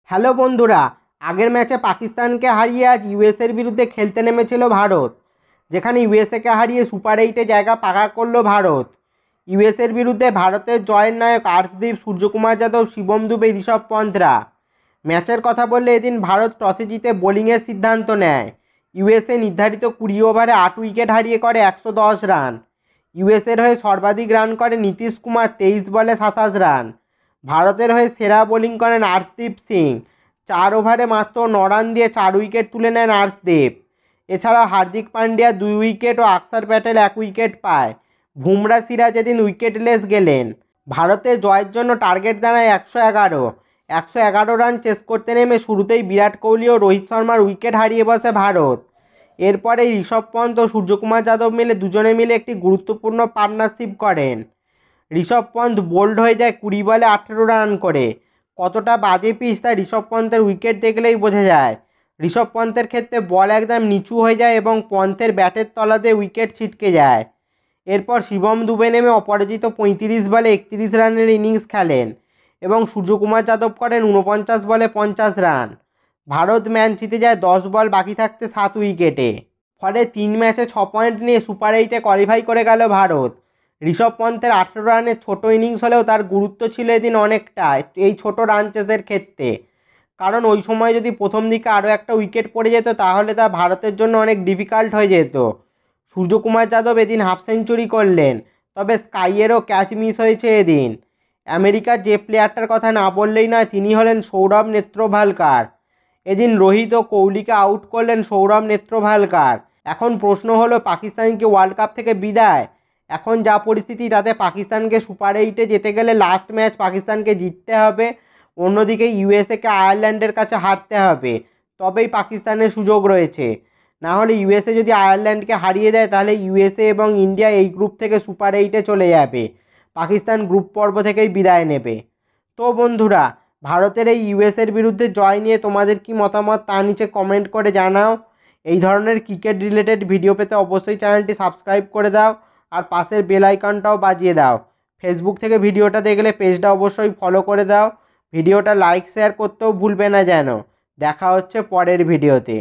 Hello বন্ধুরা, আগের ম্যাচে পাকিস্তানকে হারিয়ে আজ ইউএসের বিরুদ্ধে খেলতে নেমেছিল ভারত, যেখানে ইউএসএকে হারিয়ে সুপার 8-এ জায়গা পাকা করলো ভারত। ইউএসের বিরুদ্ধে ভারতের জয়ের নায়ক আর্শদীপ, সূর্যকুমার যাদব, শিবম দুবে, ঋষভ পন্থরা। ম্যাচের কথা বললে এদিন ভারত টসে জিতে বোলিংয়ের সিদ্ধান্ত নেয়। ইউএসএ নির্ধারিত 20 ওভারে 8 উইকেট হারিয়ে করে 110 রান। ইউএসএর হয়ে সর্বাধিক রান করে নীতিশ কুমার, 23 বলে 27 রান। ভারতের হয়ে সেরা বোলিং করেন আর্শদীপ সিং, 4 ওভারে মাত্র 9 রান দিয়ে 4 উইকেট তুলে নেন আর্শদীপ। এছাড়া হার্দিক পান্ডিয়া 2 উইকেট ও অক্ষর প্যাটেল 1 উইকেট পায়। বুমরা, সিরাজ এদিন উইকেটলেস গেলেন। ভারতের জয়ের জন্য টার্গেট দাঁড়ায় 111 রান চেস করতে নেমে শুরুতেই বিরাট কোহলি ও রোহিত শর্মার উইকেট হারিয়ে বসে ভারত। এরপরে ঋষভ পন্থ ও সূর্যকুমার যাদব দুজনে মিলে একটি গুরুত্বপূর্ণ পার্টনারশিপ করেন। ঋষভ পন্থ বোল্ড হয়ে যায় 20 বলে 18 রান করে। কতটা বাজে পিচ তা ঋষভ পন্থের উইকেট দেখলেই বোঝা যায়। ঋষভ পন্থের ক্ষেত্রে বল একদম নিচু হয়ে যায় এবং পন্থের ব্যাটের তলাতে উইকেট ছিটকে যায়। এরপর শিবম দুবে নেমে অপরাজিত 35 বলে 31 রানের ইনিংস খেলেন এবং সূর্যকুমার যাদব করেন 49 বলে 50 রান। ভারত ম্যাচ জিতে যায় 10 বল বাকি থাকতে 7 উইকেটে। ফলে 3 ম্যাচে 6 পয়েন্ট নিয়ে সুপার 8-এ কোয়ালিফাই করে গেল ভারত। ঋষভ পন্থের 18 রানের ছোট ইনিংস হলেও তার গুরুত্ব ছিল এদিন অনেকটা এই ছোট রান চেসের ক্ষেত্রে, কারণ ওই সময় যদি প্রথম দিকে আরও একটা উইকেট পড়ে যেত তাহলে তা ভারতের জন্য অনেক ডিফিকাল্ট হয়ে যেত। সূর্যকুমার যাদব এদিন হাফ সেঞ্চুরি করলেন, তবে স্কাইয়েরও ক্যাচ মিস হয়েছে এদিন। আমেরিকার যে প্লেয়ারটার কথা না বললেই নয়, তিনি হলেন সৌরভ নেত্রভালকার। এদিন রোহিত ও কোহলিকে আউট করলেন সৌরভ নেত্রভালকার। এখন প্রশ্ন হলো, পাকিস্তান কি ওয়ার্ল্ড কাপ থেকে বিদায়? এখন যা পরিস্থিতি তাতে পাকিস্তানকে সুপার 8-এ যেতে গেলে লাস্ট ম্যাচ পাকিস্তানকে জিততে হবে, অন্যদিকে ইউএসএকে আয়ারল্যান্ডের কাছে হারতে হবে, তবেই পাকিস্তানের সুযোগ রয়েছে। না হলে ইউএসএ যদি আয়ারল্যান্ডকে হারিয়ে দেয় তাহলে ইউএসএ এবং ইন্ডিয়া এই গ্রুপ থেকে সুপার 8-এ চলে যাবে। পাকিস্তান গ্রুপ পর্ব থেকেই বিদায় নেবে। তো বন্ধুরা, ভারতের এই ইউএসএর বিরুদ্ধে জয় নিয়ে তোমাদের কি মতামত তা নিচে কমেন্ট করে জানাও। এই ধরনের ক্রিকেট রিলেটেড ভিডিও পেতে অবশ্যই চ্যানেলটি সাবস্ক্রাইব করে দাও আর পাশের বেল আইকনটাও বাজিয়ে দাও। ফেসবুক থেকে ভিডিওটা দেখলে পেজটা অবশ্যই ফলো করে দাও। ভিডিওটা লাইক শেয়ার করতেও ভুলবে না যেন। দেখা হচ্ছে পরের ভিডিওতে।